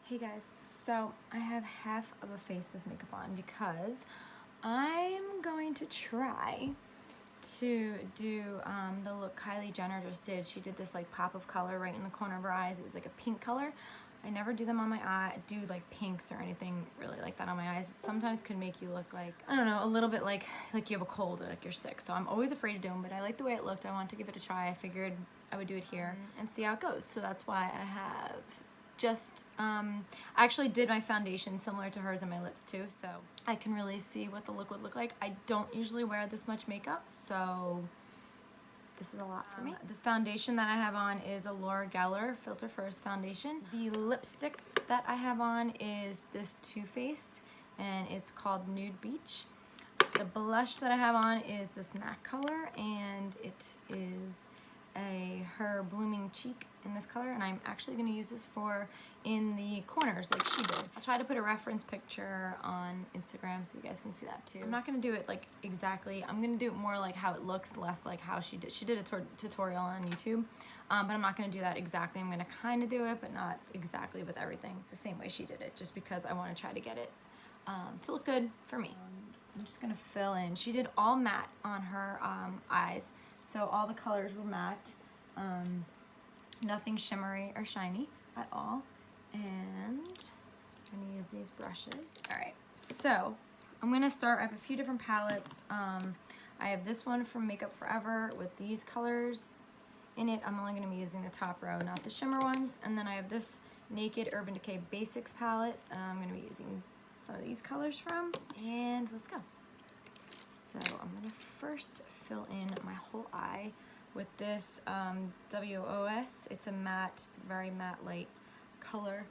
Hey guys, so I have half of a face of makeup on because I'm going to try to do the look Kylie Jenner just did. She did this like pop of color right in the corner of her eyes. It was like a pink color. I never do them on my eye, do like pinks or anything really like that on my eyes. It sometimes can make you look like, I don't know, a little bit like you have a cold or like you're sick. So I'm always afraid to do them, but I like the way it looked. I wanted to give it a try. I figured I would do it here and see how it goes. So that's why I have just I actually did my foundation similar to hers and my lips too, so I can really see what the look would look like. I don't usually wear this much makeup, so this is a lot for me. The foundation that I have on is a Laura Geller Filter First foundation. The lipstick that I have on is this Too Faced, and it's called Nude Beach. The blush that I have on is this matte color, and it is her Blooming Cheek in this color, and I'm actually going to use this in the corners like she did. I'll try to put a reference picture on Instagram so you guys can see that too. I'm not going to do it like exactly. I'm going to do it more like how it looks, less like how she did. She did a tutorial on YouTube, but I'm not going to do that exactly. I'm going to kind of do it, but not exactly with everything the same way she did it, just because I want to try to get it to look good for me. I'm just going to fill in. She did all matte on her eyes. So all the colors were matte, nothing shimmery or shiny at all. And I'm gonna use these brushes. All right, so I'm gonna start, I have a few different palettes. I have this one from Makeup Forever with these colors in it. I'm only gonna be using the top row, not the shimmer ones. And then I have this Naked Urban Decay Basics palette I'm gonna be using some of these colors from. And let's go. So I'm gonna first fill in my whole eye with this WOS. It's a matte, it's a very matte light color.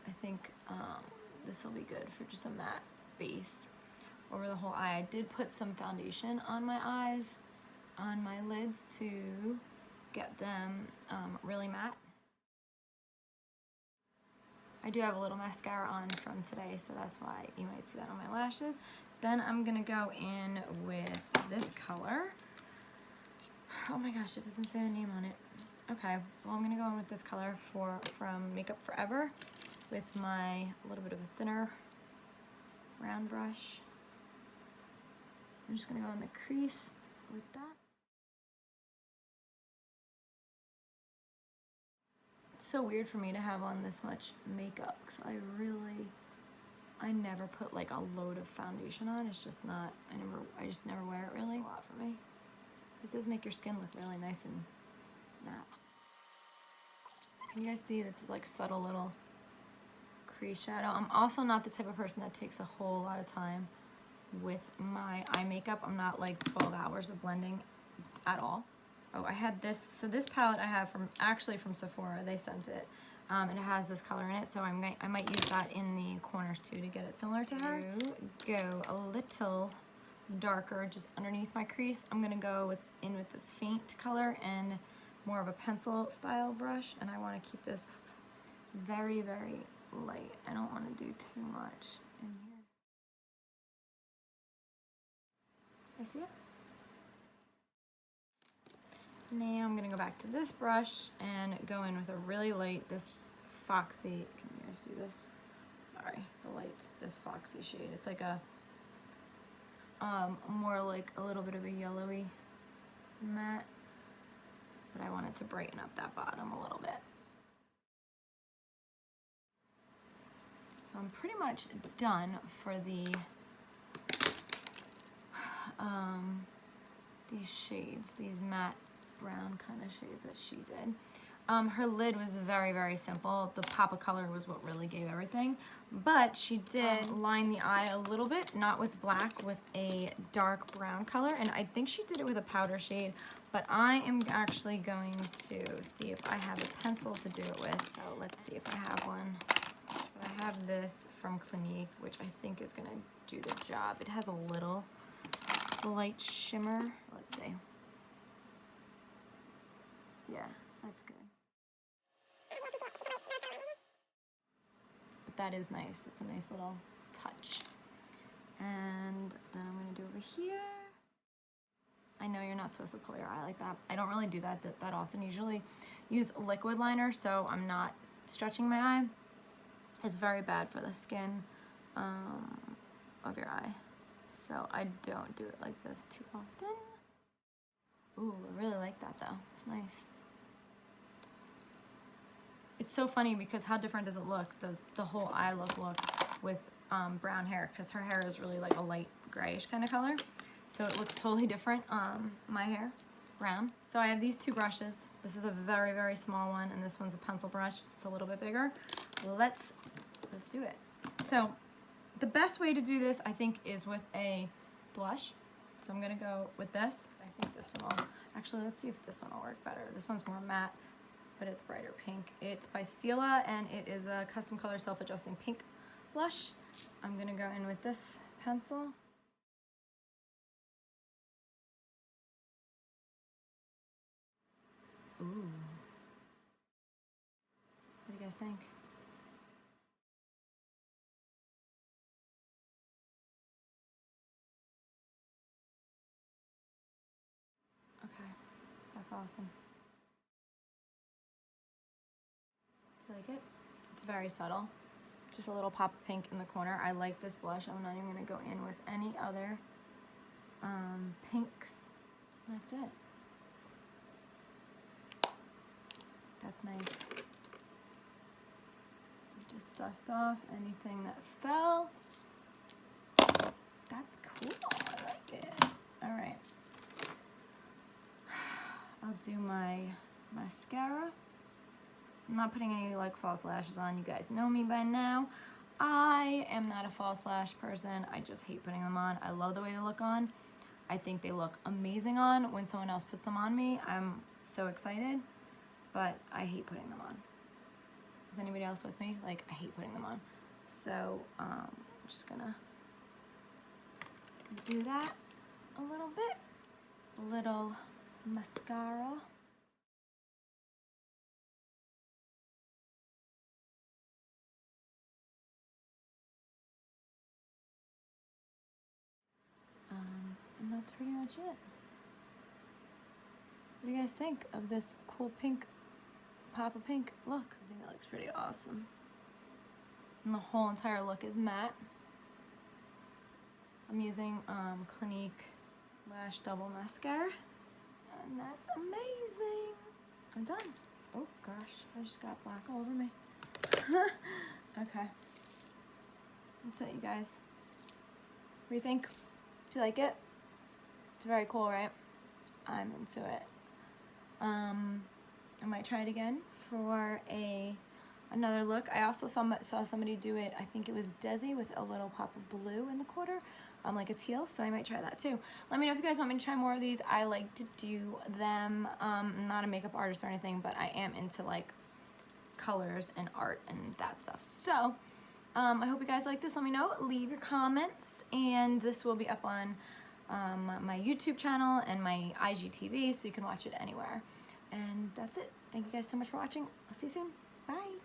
I think this will be good for just a matte base over the whole eye. I did put some foundation on my eyes, on my lids to get them really matte. I do have a little mascara on from today, so that's why you might see that on my lashes. Then I'm gonna go in with this color. Oh my gosh, it doesn't say the name on it. Okay, well I'm gonna go in with this color from Makeup Forever with my little bit of a thinner round brush. I'm just gonna go in the crease with that. It's so weird for me to have on this much makeup because I never put like a load of foundation on. It's just not, I just never wear it really. It's a lot for me. It does make your skin look really nice and matte. Can you guys see this is like subtle little crease shadow? I'm also not the type of person that takes a whole lot of time with my eye makeup. I'm not like 12 hours of blending at all. Oh, I had this, so this palette I have actually from Sephora, they sent it. It has this color in it, so I might use that in the corners too to get it similar to her. Go a little darker just underneath my crease. I'm gonna go in with this faint color and more of a pencil style brush, and I want to keep this very, very light. I don't want to do too much in here. I see it? Now I'm gonna go back to this brush and go in with a really light, this Foxy, can you guys see this? Sorry, the light's this Foxy shade. It's like a, more like a little bit of a yellowy matte, but I want it to brighten up that bottom a little bit. So I'm pretty much done for these shades, these matte brown kind of shades that she did. Her lid was very, very simple. The pop of color was what really gave everything. But she did line the eye a little bit, not with black, with a dark brown color. And I think she did it with a powder shade. But I am actually going to see if I have a pencil to do it with. So let's see if I have one. But I have this from Clinique, which I think is going to do the job. It has a little slight shimmer. So let's see. Yeah, that's good. But that is nice. That's a nice little touch. And then I'm going to do over here. I know you're not supposed to pull your eye like that. I don't really do that often. Usually use a liquid liner, so I'm not stretching my eye. is very bad for the skin of your eye. So I don't do it like this too often. Ooh, I really like that though. It's nice. It's so funny because how different does it look? Does the whole eye look with brown hair? Because her hair is really like a light grayish kind of color. So it looks totally different. My hair, brown. So I have these two brushes. This is a very, very small one, and this one's a pencil brush, just a little bit bigger. Let's do it. So the best way to do this, I think, is with a blush. So I'm gonna go with this. I think this one will, actually, let's see if this one will work better. This one's more matte, but it's brighter pink. It's by Stila, and it is a custom color self-adjusting pink blush. I'm gonna go in with this pencil. Ooh. What do you guys think? Okay, that's awesome. Do you like it? It's very subtle. Just a little pop of pink in the corner. I like this blush. I'm not even gonna go in with any other pinks. That's it. That's nice. Just dust off anything that fell. That's cool. I like it. All right. I'll do my mascara. I'm not putting any like false lashes on. You guys know me by now. I am not a false lash person. I just hate putting them on. I love the way they look on. I think they look amazing on. When someone else puts them on me, I'm so excited, but I hate putting them on. Is anybody else with me? Like, I hate putting them on. So I'm just gonna do that a little bit. A little mascara. And that's pretty much it. What do you guys think of this cool pink, pop of pink look? I think it looks pretty awesome. And the whole entire look is matte. I'm using Clinique Lash Double Mascara. And that's amazing. I'm done. Oh gosh, I just got black all over me. Okay. That's it, you guys. What do you think? Do you like it? It's very cool, right? I'm into it. I might try it again for another look. I also saw somebody do it. I think it was Desi with a little pop of blue in the quarter, like a teal. So I might try that too. Let me know if you guys want me to try more of these. I like to do them. I'm not a makeup artist or anything, but I am into like colors and art and that stuff. So I hope you guys like this. Let me know. Leave your comments, and this will be up on my YouTube channel and my IGTV, so you can watch it anywhere. And that's it. Thank you guys so much for watching. I'll see you soon. Bye.